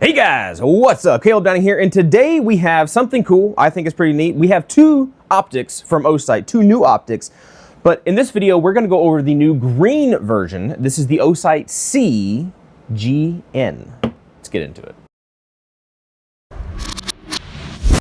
Hey guys, what's up? Caleb down here, and today we have something cool. I think it's pretty neat. We have two optics from Osight, two new optics. But in this video, we're going to go over the new green version. This is the Osight C GN. Let's get into it.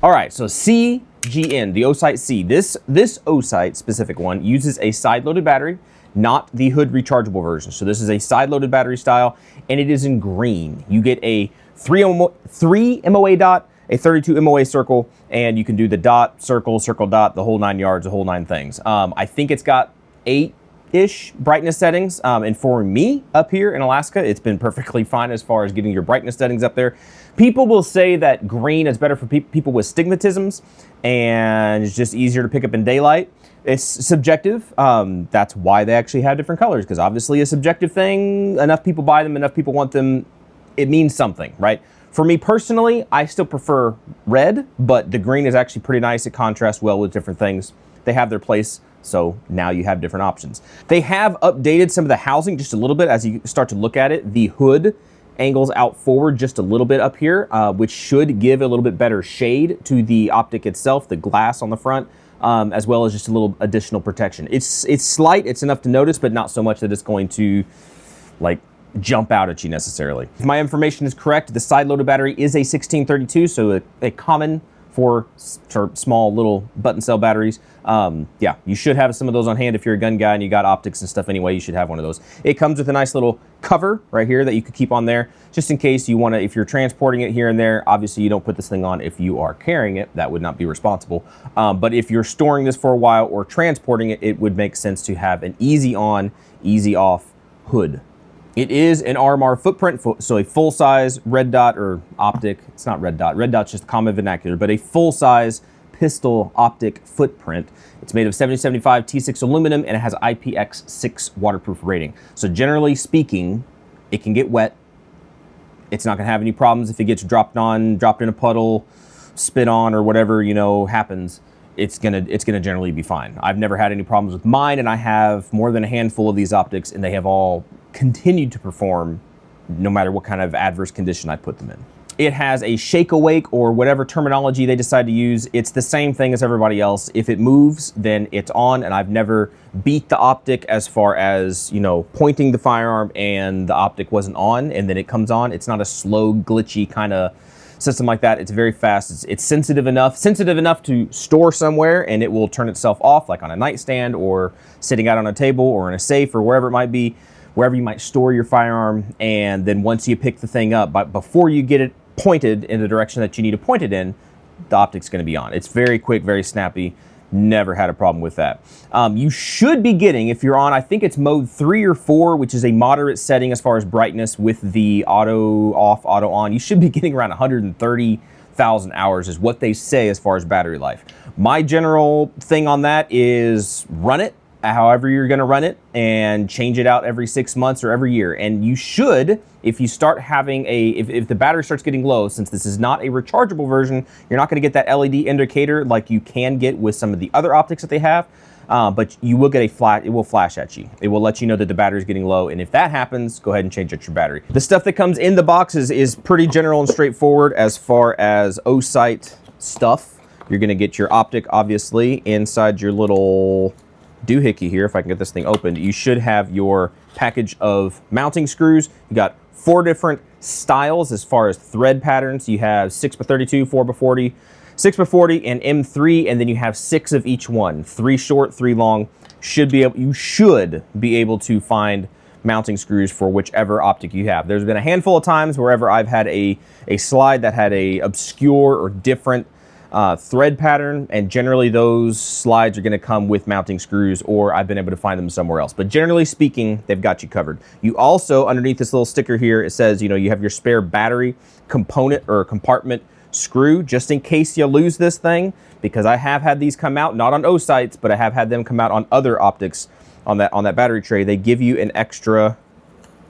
All right, so C GN, the Osight C. This Osight specific one uses a side-loaded battery, not the hood rechargeable version. So this is a side-loaded battery style, and it is in green. You get a 3 MOA dot, a 32 MOA circle, and you can do the dot, circle, circle dot, the whole 9 yards, the whole 9 things. I think it's got 8-ish brightness settings, and for me up here in Alaska, it's been perfectly fine as far as getting your brightness settings up there. People will say that green is better for people with stigmatisms, and it's just easier to pick up in daylight. It's subjective. That's why they actually have different colors, because obviously a subjective thing, enough people buy them, enough people want them, it means something, right? For me personally, I still prefer red, but the green is actually pretty nice. It contrasts well with different things. They have their place, so now you have different options. They have updated some of the housing just a little bit as you start to look at it. The hood angles out forward just a little bit up here, which should give a little bit better shade to the optic itself, the glass on the front, as well as just a little additional protection. It's slight, it's enough to notice, but not so much that it's going to like jump out at you necessarily. If my information is correct, the side-loaded battery is a 1632, so a common for small little button cell batteries. Yeah, you should have some of those on hand if you're a gun guy and you got optics and stuff anyway. You should have one of those. It comes with a nice little cover right here that you could keep on there just in case you want to, if you're transporting it here and there. Obviously you don't put this thing on if you are carrying it. That would not be responsible. But if you're storing this for a while or transporting it, it would make sense to have an easy on, easy off hood. It is an RMR footprint, so a full-size red dot or optic. It's not red dot. Red dot's just common vernacular, but a full-size pistol optic footprint. It's made of 7075 T6 aluminum, and it has IPX6 waterproof rating. So generally speaking, it can get wet. It's not going to have any problems if it gets dropped in a puddle, spit on, or whatever, you know, happens. It's gonna generally be fine. I've never had any problems with mine, and I have more than a handful of these optics, and they have all continued to perform no matter what kind of adverse condition I put them in. It has a shake awake, or whatever terminology they decide to use. It's the same thing as everybody else. If it moves, then it's on, and I've never beat the optic as far as, you know, pointing the firearm and the optic wasn't on and then it comes on. It's not a slow, glitchy kind of system like that. It's very fast. It's sensitive enough to store somewhere, and it will turn itself off, like on a nightstand or sitting out on a table or in a safe or wherever it might be, wherever you might store your firearm. And then once you pick the thing up, but before you get it pointed in the direction that you need to point it in, the optic's going to be on. It's very quick, very snappy. Never had a problem with that. You should be getting, if you're on, I think it's mode 3 or 4, which is a moderate setting as far as brightness with the auto off, auto on. You should be getting around 130,000 hours is what they say as far as battery life. My general thing on that is run it however you're going to run it and change it out every 6 months or every year. And you should, if you start having if the battery starts getting low, since this is not a rechargeable version, you're not going to get that LED indicator like you can get with some of the other optics that they have. But you will get it will flash at you. It will let you know that the battery is getting low. And if that happens, go ahead and change out your battery. The stuff that comes in the boxes is pretty general and straightforward as far as Osight stuff. You're going to get your optic, obviously, inside your little doohickey here. If I can get this thing opened, you should have your package of mounting screws. You got 4 different styles as far as thread patterns. You have 6x32, 4x40, 6x40, and M3, and then you have 6 of each one. 3 short, 3 long. You should be able to find mounting screws for whichever optic you have. There's been a handful of times wherever I've had a slide that had a obscure or different thread pattern, and generally those slides are going to come with mounting screws, or I've been able to find them somewhere else. But generally speaking, they've got you covered. You also, underneath this little sticker here, it says, you know, you have your spare battery component or compartment screw, just in case you lose this thing, because I have had these come out, not on Osights, but I have had them come out on other optics on that battery tray. They give you an extra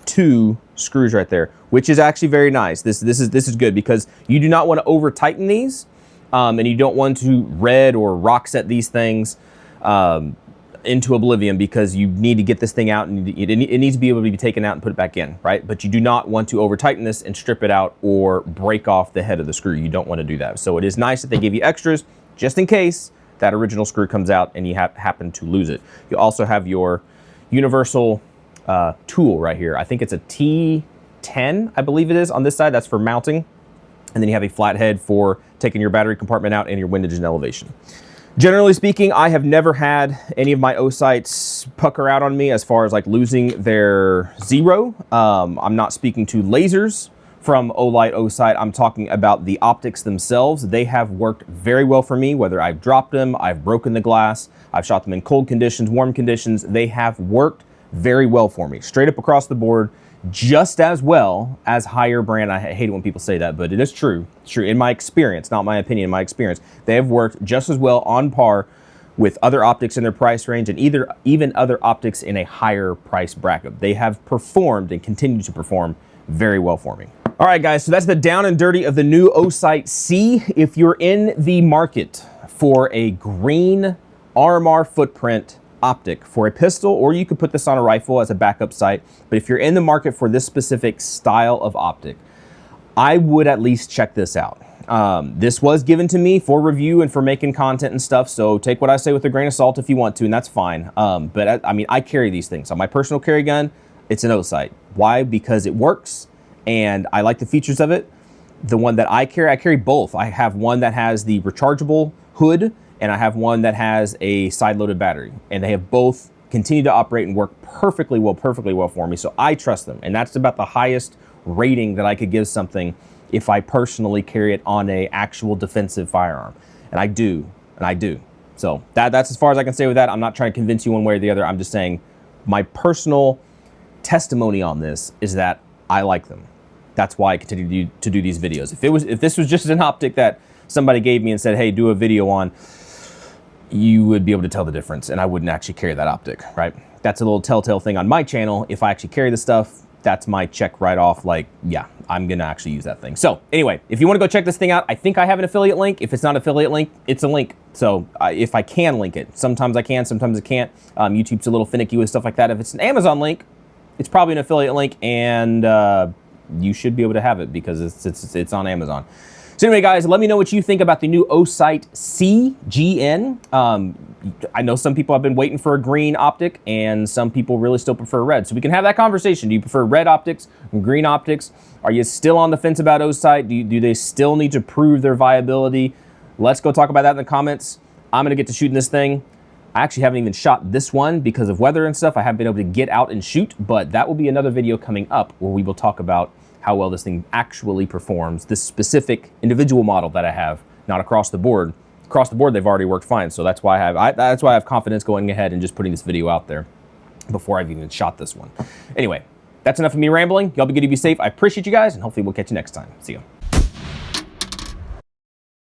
2 screws right there, which is actually very nice. This is good, because you do not want to over tighten these. And you don't want to red or rock set these things into oblivion because you need to get this thing out and it needs to be able to be taken out and put it back in, right? But you do not want to over tighten this and strip it out or break off the head of the screw. You don't want to do that. So it is nice that they give you extras just in case that original screw comes out and you happen to lose it. You also have your universal tool right here. I think it's a T10, I believe it is, on this side. That's for mounting. And then you have a flat head for taking your battery compartment out and your windage and elevation. Generally speaking, I have never had any of my Osights pucker out on me as far as like losing their zero. I'm not speaking to lasers from Olight Osight. I'm talking about the optics themselves. They have worked very well for me, whether I've dropped them, I've broken the glass, I've shot them in cold conditions, warm conditions. They have worked very well for me, straight up across the board, just as well as higher brand. I hate it when people say that, but it is true. It's true in my experience, not my opinion, in my experience. They have worked just as well on par with other optics in their price range and even other optics in a higher price bracket. They have performed and continue to perform very well for me. All right, guys, so that's the down and dirty of the new Osight C. If you're in the market for a green RMR footprint optic for a pistol, or you could put this on a rifle as a backup sight, but if you're in the market for this specific style of optic, I would at least check this out. This was given to me for review and for making content and stuff, so take what I say with a grain of salt if you want to, and that's fine. But I mean, I carry these things. On my personal carry gun, it's an Osight. Why? Because it works, and I like the features of it. The one that I carry both. I have one that has the rechargeable hood, and I have one that has a side-loaded battery, and they have both continued to operate and work perfectly well for me, so I trust them, and that's about the highest rating that I could give something if I personally carry it on a actual defensive firearm, and I do. So that's as far as I can say with that. I'm not trying to convince you one way or the other. I'm just saying my personal testimony on this is that I like them. That's why I continue to do these videos. If this was just an optic that somebody gave me and said, hey, do a video on, you would be able to tell the difference, and I wouldn't actually carry that optic, right? That's a little telltale thing on my channel. If I actually carry the stuff, that's my check right off, like, yeah, I'm gonna actually use that thing. So anyway, if you wanna go check this thing out, I think I have an affiliate link. If it's not an affiliate link, it's a link. So if I can link it, sometimes I can, sometimes I can't. YouTube's a little finicky with stuff like that. If it's an Amazon link, it's probably an affiliate link, and you should be able to have it because it's on Amazon. So anyway, guys, let me know what you think about the new Osight C GN. I know some people have been waiting for a green optic, and some people really still prefer red. So we can have that conversation. Do you prefer red optics, green optics? Are you still on the fence about Osight? Do they still need to prove their viability? Let's go talk about that in the comments. I'm gonna get to shooting this thing. I actually haven't even shot this one because of weather and stuff. I haven't been able to get out and shoot, but that will be another video coming up where we will talk about how well this thing actually performs, this specific individual model that I have, not across the board. Across the board, they've already worked fine, so that's why I have confidence going ahead and just putting this video out there before I've even shot this one. Anyway, that's enough of me rambling. Y'all be good, to be safe. I appreciate you guys, and hopefully we'll catch you next time. See you.